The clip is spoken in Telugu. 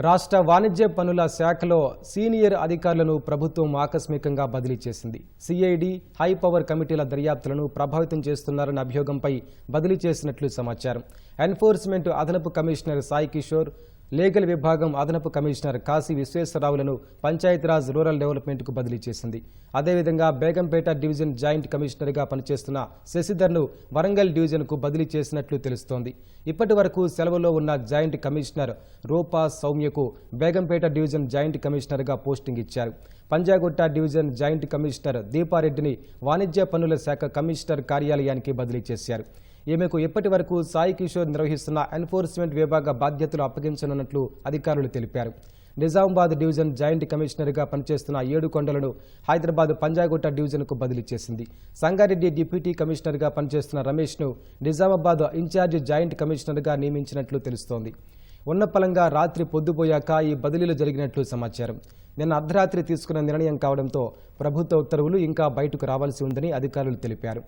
రాష్ట్ర వాణిజ్య పన్నుల శాఖలో సీనియర్ అధికారులను ప్రభుత్వం ఆకస్మికంగా బదిలీ చేసింది. సిఐడి హై పవర్ కమిటీల దర్యాప్తులను ప్రభావితం చేస్తున్నారన్న అభియోగంపై బదిలీ చేసినట్లు సమాచారం. ఎన్ఫోర్స్మెంట్ అదనపు కమిషనర్ సాయి కిషోర్, లీగల్ విభాగం అదనపు కమిషనర్ కాశీ విశ్వేశ్వరరావులను పంచాయతీరాజ్ రూరల్ డెవలప్మెంట్కు బదిలీ చేసింది. అదేవిధంగా బేగంపేట డివిజన్ జాయింట్ కమిషనర్గా పనిచేస్తున్న శశిధర్ను వరంగల్ డివిజన్కు బదిలీ చేసినట్లు తెలుస్తోంది. ఇప్పటి వరకు సెలవులో ఉన్న జాయింట్ కమిషనర్ రూపా సౌమ్యకు బేగంపేట డివిజన్ జాయింట్ కమిషనర్గా పోస్టింగ్ ఇచ్చారు. పంజాగుట్ట డివిజన్ జాయింట్ కమిషనర్ దీపారెడ్డిని వాణిజ్య పన్నుల శాఖ కమిషనర్ కార్యాలయానికి బదిలీ చేశారు. ఈమెకు ఇప్పటి వరకు సాయి కిషోర్ నిర్వహిస్తున్న ఎన్ఫోర్స్మెంట్ విభాగ బాధ్యతలు అప్పగించనున్నట్లు అధికారులు తెలిపారు. నిజామాబాద్ డివిజన్ జాయింట్ కమిషనర్గా పనిచేస్తున్న ఏడుకొండలను హైదరాబాద్ పంజాగుట్ట డివిజన్కు బదిలీ చేసింది. సంగారెడ్డి డిప్యూటీ కమిషనర్గా పనిచేస్తున్న రమేష్ను నిజామాబాద్ ఇన్ఛార్జ్ జాయింట్ కమిషనర్గా నియమించినట్లు తెలుస్తోంది. ఉన్నపలంగా రాత్రి పొద్దుపోయాక ఈ బదిలీలు జరిగినట్లు సమాచారం. నిన్న అర్ధరాత్రి తీసుకున్న నిర్ణయం కావడంతో ప్రభుత్వ ఉత్తర్వులు ఇంకా బయటకు రావాల్సి ఉందని అధికారులు తెలిపారు.